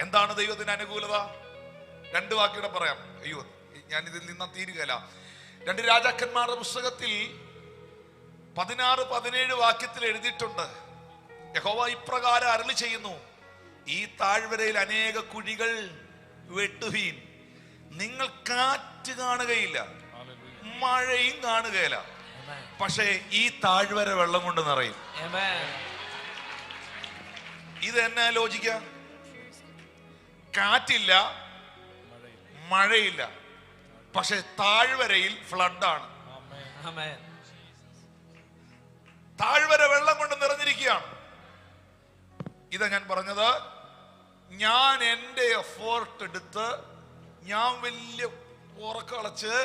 എന്താണ് ദൈവത്തിന്റെ അനുകൂലത? 2 വാക്യൂടെ പറയാം. അയ്യോ, ഞാൻ ഇതിൽ നിന്ന് തീരുകയില്ല. 2 രാജാക്കന്മാരുടെ പുസ്തകത്തിൽ 16-17 വാക്യത്തിൽ എഴുതിയിട്ടുണ്ട്, യഹോവ ഇപ്രകാരം അരുളി ചെയ്യുന്നു, ഈ താഴ്വരയിൽ അനേക കുഴികൾ വെട്ടുവീൻ. നിങ്ങൾ കാറ്റ് കാണുകയില്ല, മഴയും കാണുകയില്ല, പക്ഷേ ഈ താഴ്വര വെള്ളം കൊണ്ട് നിറയും. ഇത് എന്നാ ലോജിക്ക? കാറ്റില്ല, മഴയില്ല, പക്ഷെ താഴ്വരയിൽ ഫ്ലഡാണ്. താഴ്വര വെള്ളം കൊണ്ട് നിറഞ്ഞിരിക്കുകയാണ്. ഇതാ ഞാൻ പറഞ്ഞത്, ഞാൻ എൻ്റെ എഫോർട്ട് എടുത്ത്, ഞാൻ വലിയ ഉറക്കളച്ച്,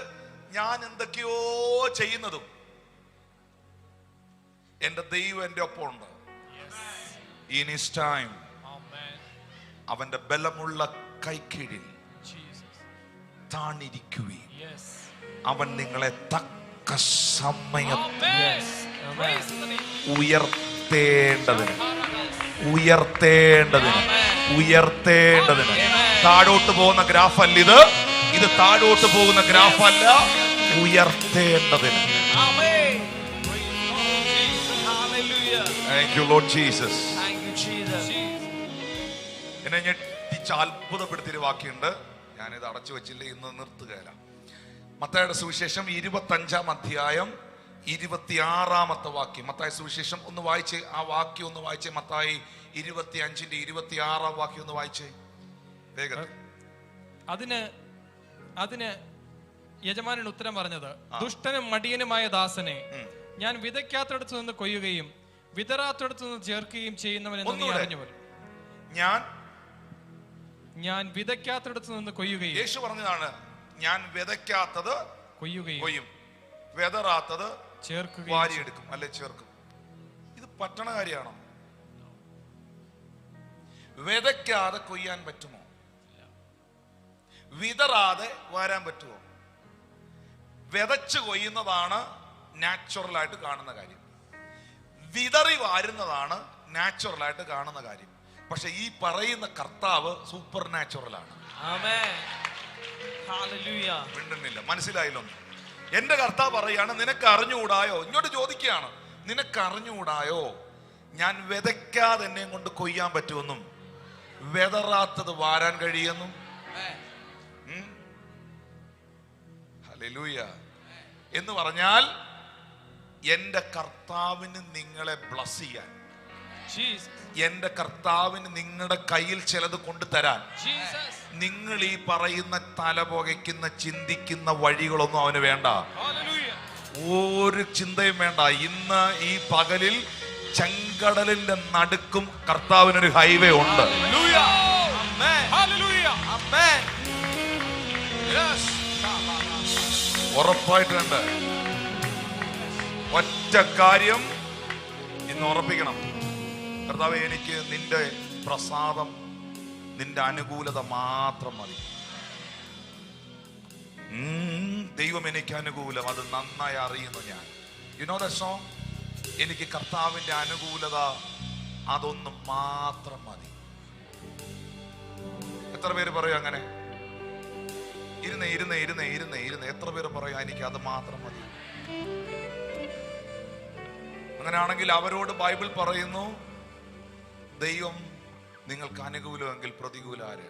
ഞാൻ എന്തൊക്കെയോ ചെയ്യുന്നതും എൻ്റെ ദൈവം എൻ്റെ ഒപ്പം ഉണ്ട്. In his time, അവന്റെ ബലമുള്ള കൈക്കീഴിൽ താണിരിക്കുവീൻ. അവൻ നിങ്ങളെ തക്ക സമയത്ത് ഉയർത്തേണ്ടതിന് താഴോട്ട് പോകുന്ന ഗ്രാഫ് അല്ല ഇത്. ഇത് താഴോട്ട് പോകുന്ന ഗ്രാഫ് അല്ല, ഉയർത്തേണ്ടതിന്. Thank you Lord Jesus. എന്നെ ഞെട്ടിച്ച് അത്ഭുതപ്പെടുത്തിയൊരു വാക്യമുണ്ട്, ഞാനിത് അടച്ചു വെച്ചില്ല, ഇന്ന് നിർത്തുകയില്ല. മത്തായിയുടെ സുവിശേഷം 25-ാം അധ്യായം 26-ാമത്തെ വാക്യം. മത്തായി സുവിശേഷം ഒന്ന് വായിച്ചേ, ആ വാക്യം ഒന്ന് വായിച്ചേ. മത്തായി 25-ന്റെ 26-ാം വാക്യം ഒന്ന് വായിച്ചേ വേഗം. അതിന് യജമാനൻ ഉത്തരം പറഞ്ഞത്, ദുഷ്ടനും മടിയനുമായ ദാസനെ, ഞാൻ വിതയ്ക്കാത്തടത്ത് നിന്ന് കൊയ്യുകയും വിതറാത്തടത്ത് നിന്ന് ചേർക്കുകയും ചെയ്യുന്നവനെന്ന് നീ അറിഞ്ഞുവല്ലോ. ഞാൻ വിതയ്ക്കാത്തടത്ത് നിന്ന് കൊയ്യുകയും, യേശു പറഞ്ഞതാണ്, ഞാൻ വിതയ്ക്കാത്തത് കൊയ്യും, വിതറാത്തത് ചേർക്കുകയും, വാരിയെടുക്കും, അല്ലെ ചേർക്കും. ഇത് പറ്റണ കാര്യമാണോ? വിതയ്ക്കാതെ കൊയ്യാൻ പറ്റുമോ? വിതറാതെ വാരാൻ പറ്റുമോ? വിതച്ച് കൊയ്യുന്നതാണ് നാച്ചുറൽ ആയിട്ട് കാണുന്ന കാര്യം, വിതറി വാരുന്നതാണ് നാച്ചുറൽ ആയിട്ട് കാണുന്ന കാര്യം. പക്ഷെ ഈ പറയുന്ന കർത്താവ് സൂപ്പർ നാച്ചുറൽ ആണ്. മിണ്ടുന്നില്ല, മനസ്സിലായില്ലോ? എന്റെ കർത്താവ് പറയാണ്, നിനക്ക് അറിഞ്ഞുകൂടായോ? ഇങ്ങോട്ട് ചോദിക്കുകയാണ്, നിനക്ക് അറിഞ്ഞുകൂടായോ ഞാൻ വിതയ്ക്കാതെ എന്നെ കൊണ്ട് കൊയ്യാൻ പറ്റുമെന്നും വിതറാത്തത് വാരാൻ കഴിയുമെന്നും? ഹല്ലേലൂയ. എന്ന് പറഞ്ഞാൽ എന്റെ കർത്താവിന് നിങ്ങളെ ബ്ലസ് ചെയ്യാൻ, എന്റെ കർത്താവിന് നിങ്ങളുടെ കയ്യിൽ ചിലത് കൊണ്ടുതരാൻ, നിങ്ങൾ ഈ പറയുന്ന തലപുകയ്ക്കുന്ന ചിന്തിക്കുന്ന വഴികളൊന്നും അവന് വേണ്ട, ഒരു ചിന്തയും വേണ്ട. ഇന്ന് ഈ പകലിൽ ചെങ്കടലിന്റെ നടുക്കും കർത്താവിനൊരു ഹൈവേ ഉണ്ട്. ഉറപ്പായിട്ടുണ്ട്. ഒറ്റ കാര്യം ഇന്ന് ഉറപ്പിക്കണം, കർത്താവേ, എനിക്ക് നിന്റെ പ്രസാദം, നിന്റെ അനുകൂലത മാത്രം മതി. ദൈവം എനിക്ക് അനുകൂലം, അത് നന്നായി അറിയുന്നു ഞാൻ. You know that song? എനിക്ക് കർത്താവിന്റെ അനുകൂലത അതൊന്ന് മാത്രം മതി. എത്ര പേര് പറയും അങ്ങനെ? ഇരുന്ന് എത്ര പേര് പറയും എനിക്ക് അത് മാത്രം മതി? അങ്ങനെയാണെങ്കിൽ അവരോട് ബൈബിൾ പറയുന്നു, ദൈവം നിങ്ങൾക്ക് അനുകൂലമെങ്കിൽ പ്രതികൂലം ആര്?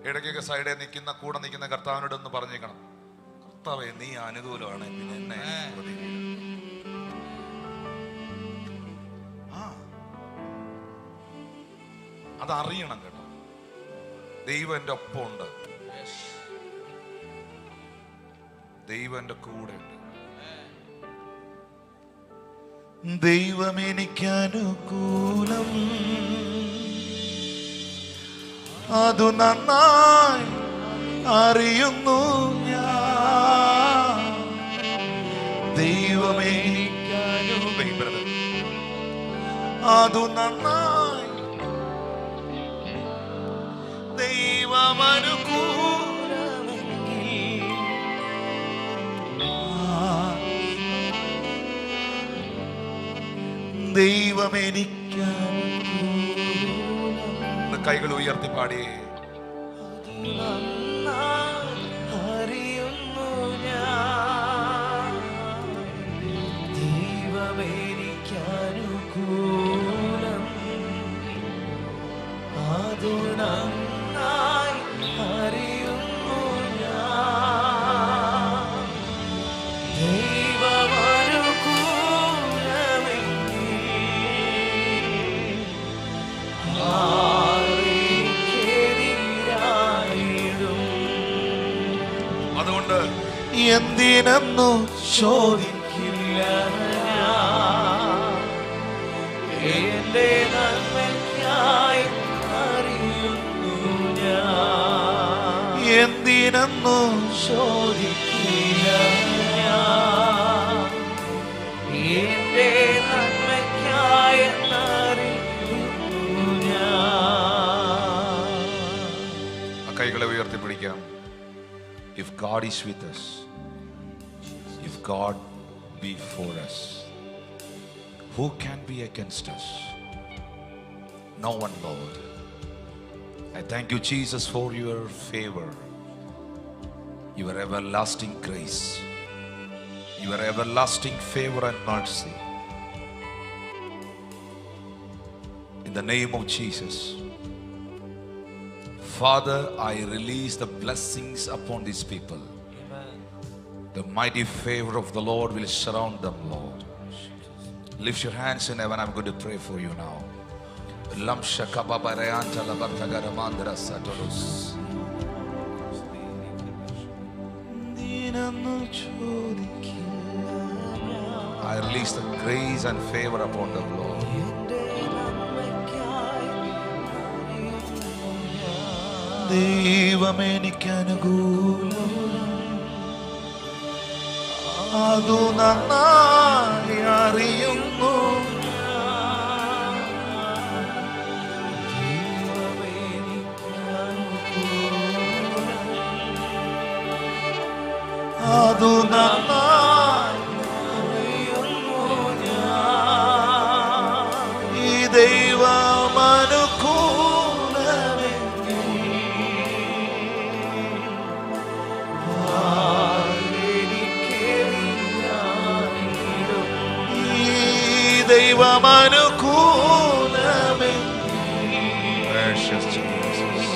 ഇടയ്ക്കൊക്കെ സൈഡിൽ നിൽക്കുന്ന കൂടെ നിൽക്കുന്ന കർത്താവിനോട് ഒന്ന് പറഞ്ഞേക്കണം, കർത്താവേ നീ അനുകൂലമാണ്, പിന്നെ എന്നെ പ്രതികൂലം. അതറിയണം കേട്ടോ. ദൈവം എൻ്റെ ഒപ്പം ഉണ്ട്, ദൈവം എൻ്റെ കൂടെ ഉണ്ട്. ദൈവം എനിക്ക് അനുകൂലം, അതു നന്നായി അറിയുന്നു ഞാൻ. ദൈവം എനിക്ക് അനുകൂലം, അതു നന്നായി, ദൈവം അനുകൂലമെങ്കിൽ ദൈവം എനിക്ക് അനുകൂലം. കൈകൾ ഉയർത്തി പാടിയേ. അറിയുന്നു ഞാൻ ദൈവമേനിക്കനുകൂലം, അതു നന്നായി അറിയുന്നു ഞാൻ. ദൈവമനുകൂലമെങ്കിൽ അതുകൊണ്ട് എന്തിനെന്നു ചോദിക്കില്ല ഞാൻ, എന്റെ നന്മയ്ക്കായി അറിയുന്നു ഞാൻ. എന്തിനെന്നു ചോദിക്കില്ല ഞാൻ, എന്റെ നന്മയ്ക്കായി അറിയുന്നു ഞാൻ. ആ കൈകളെ ഉയർത്തി പിടിക്കാം. If God is with us, if God be for us, who can be against us? No one, Lord. I thank you, Jesus, for your favor, your everlasting grace, your everlasting favor and mercy. In the name of Jesus, Father, I release the blessings upon these people. Amen. The mighty favor of the Lord will surround them, Lord. Lift your hands in heaven. I'm going to pray for you now. I release the grace and favor upon them, Lord. ദൈവമേനിക്കനുകൂലം, അതു നന്നായി അറിയുന്നു ഞാൻ. ദൈവമേനിക്കനുകൂലം, അതു നന്നായി അറിയുന്നു ഞാൻ. ഈ ദൈവമനുകൂലമെങ്കിൽ ദൈവമനുകൂലമെങ്കിൽ Precious Jesus.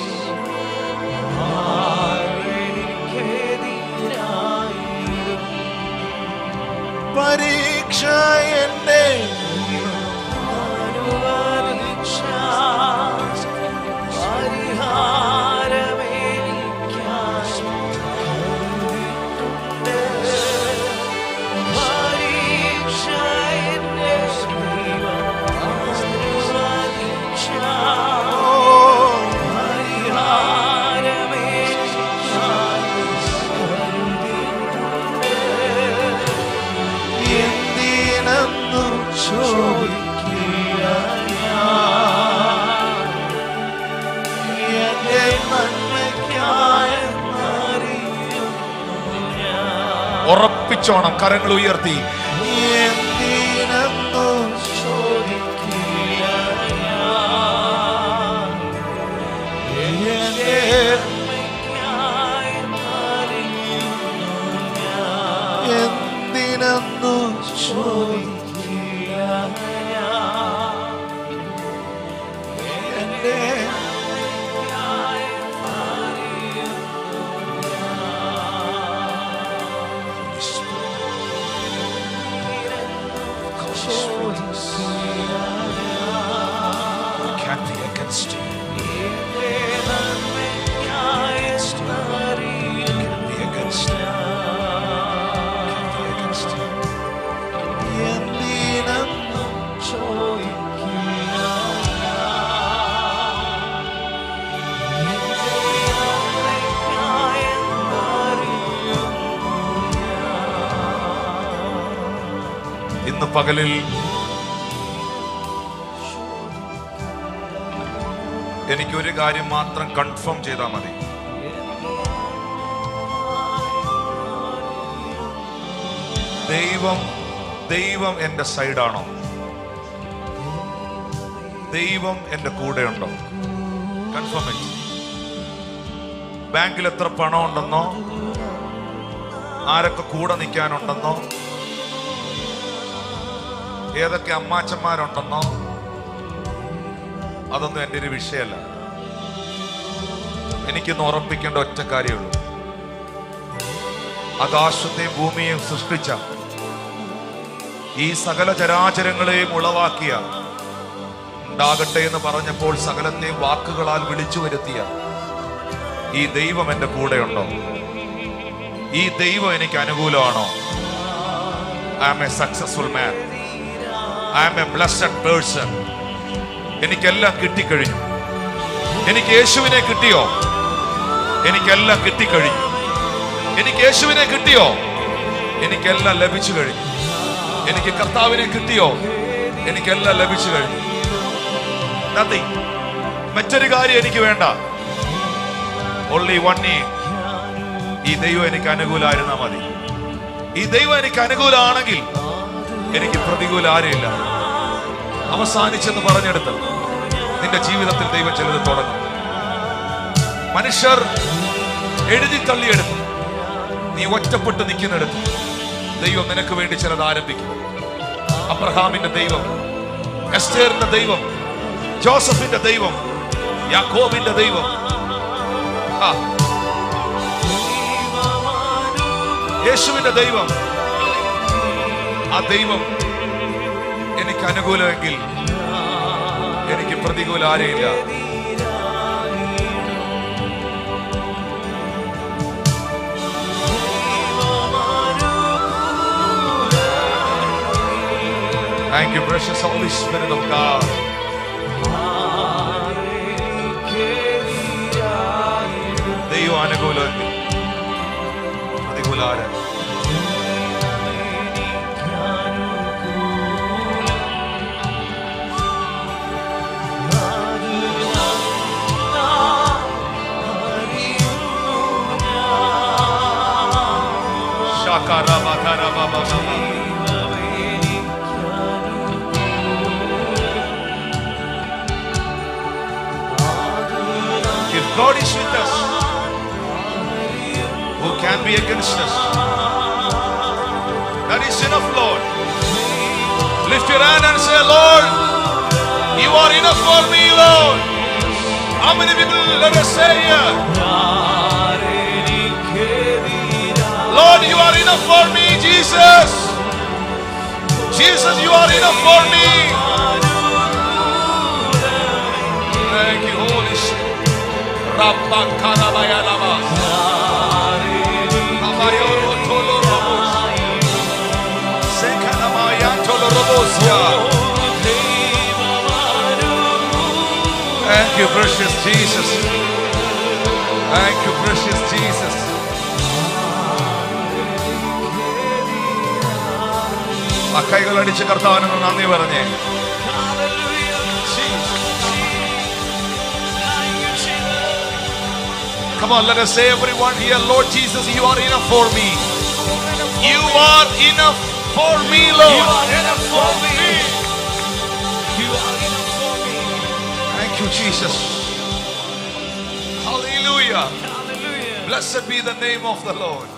പരീക്ഷ എന്നെ അനുവദിച്ച പരിഹാരമേനിക്കായി കരുതിയിട്ടുണ്ട്. പരീക്ഷ എന്നെ അനുവദിച്ച പരിഹാരമേനിക്കായി കരുതിയിട്ടുണ്ട്. എന്തിനെന്നു ചോദിക്കില്ല ഞാൻ, എന്റെ നന്മയ്ക്കായെന്നറിയുന്നു ഞാൻ. ഉറപ്പിച്ചോണം, കരങ്ങൾ ഉയർത്തി. എന്തിനെന്നു ചോദിക്കില്ല ഞാൻ, എന്റെ നന്മയ്ക്കായെന്നറിയുന്നു ഞാൻ. എന്തിനെന്നു ചോദിക്കില്ല ഞാൻ, എന്റെ Can't be against you. Can't be against you. Can't be against you. എന്തിനെന്നും ചോദിക്കില്ല ഇന്ന് പകലിൽ എനിക്കൊരു കാര്യം മാത്രം കൺഫേം ചെയ്താൽ മതി. ദൈവം എൻ്റെ സൈഡാണോ? ദൈവം എൻ്റെ കൂടെയുണ്ടോ? Confirm it. ബാങ്കിൽ എത്ര പണം ഉണ്ടെന്നോ, ആരൊക്കെ കൂടെ നിൽക്കാനുണ്ടെന്നോ, ഏതൊക്കെ അമ്മാച്ചന്മാരുണ്ടെന്നോ, അതൊന്നും എൻ്റെ ഒരു വിഷയമല്ല. എനിക്കിന്ന് ഉറപ്പിക്കേണ്ട ഒറ്റ കാര്യമുള്ളൂ. ആകാശത്തെയും ഭൂമിയെയും സൃഷ്ടിച്ച, ഈ സകല ചരാചരങ്ങളെയും ഉളവാക്കിയ, ഉണ്ടാകട്ടെ എന്ന് പറഞ്ഞപ്പോൾ സകലത്തെയും വാക്കുകളാൽ വിളിച്ചു വരുത്തിയ ഈ ദൈവം എൻ്റെ കൂടെയുണ്ടോ? ഈ ദൈവം എനിക്ക് അനുകൂലമാണോ? I am a successful man. I am a blessed person. എനിക്കെല്ലാം കിട്ടിക്കഴിഞ്ഞു. എനിക്ക് യേശുവിനെ കിട്ടിയോ? എനിക്കെല്ലാം കിട്ടിക്കഴിഞ്ഞു. എനിക്ക് യേശുവിനെ കിട്ടിയോ? എനിക്കെല്ലാം ലഭിച്ചു കഴിഞ്ഞു. എനിക്ക് കർത്താവിനെ കിട്ടിയോ? എനിക്കെല്ലാം ലഭിച്ചു കഴിഞ്ഞു. Nothing. മറ്റൊരു കാര്യം എനിക്ക് വേണ്ട. Only one thing. ഈ ദൈവം എനിക്ക് അനുകൂലമായിരുന്നാ മതി. ഈ ദൈവം എനിക്ക് അനുകൂലമാണെങ്കിൽ എനിക്ക് പ്രതികൂല ആരെയില്ല. അവസാനിച്ചെന്ന് പറഞ്ഞെടുത്ത് നിന്റെ ജീവിതത്തിൽ ദൈവം ചിലത് തുടങ്ങും. മനുഷ്യർ എഴുതി തള്ളിയെടുത്ത് നീ ഒറ്റപ്പെട്ട് നിൽക്കുന്നിടത്ത് ദൈവം നിനക്ക് വേണ്ടി ചിലത് ആരംഭിക്കും. അബ്രഹാമിന്റെ ദൈവം, എസ്റ്റേറിന്റെ ദൈവം, ജോസഫിന്റെ ദൈവം, യാക്കോബിന്റെ ദൈവം, യേശുവിന്റെ ദൈവം, ആ ദൈവം എനിക്ക് അനുകൂലമെങ്കിൽ എനിക്ക് പ്രതികൂല ആരെയില്ല. Thank you, precious Holy Spirit of God. ദൈവം അനുകൂലമെങ്കിൽ പ്രതികൂല ആര്? If God is with us, who can be against us? That is enough, Lord. Lift your hand and say, Lord, you are enough for me, Lord. How many people let us say here? Lord, you are enough for me, Jesus. Jesus, you are enough for me. Thank you, Holy Spirit. Rabba karabaya lava. Abayoro tolo robos. Sekanamaya tolo robosia. Thank you, precious Jesus. Thank you, precious Jesus. ആ കൈകൾ അടിച്ച് കർത്താവിന് നന്ദി പറഞ്ഞേ. Come on, let us say everyone here, Lord Jesus, you are enough for me. You are enough for me, Lord. You are enough for me. You are enough for me. Thank you, Jesus. Hallelujah. Hallelujah. Blessed be the name of the Lord.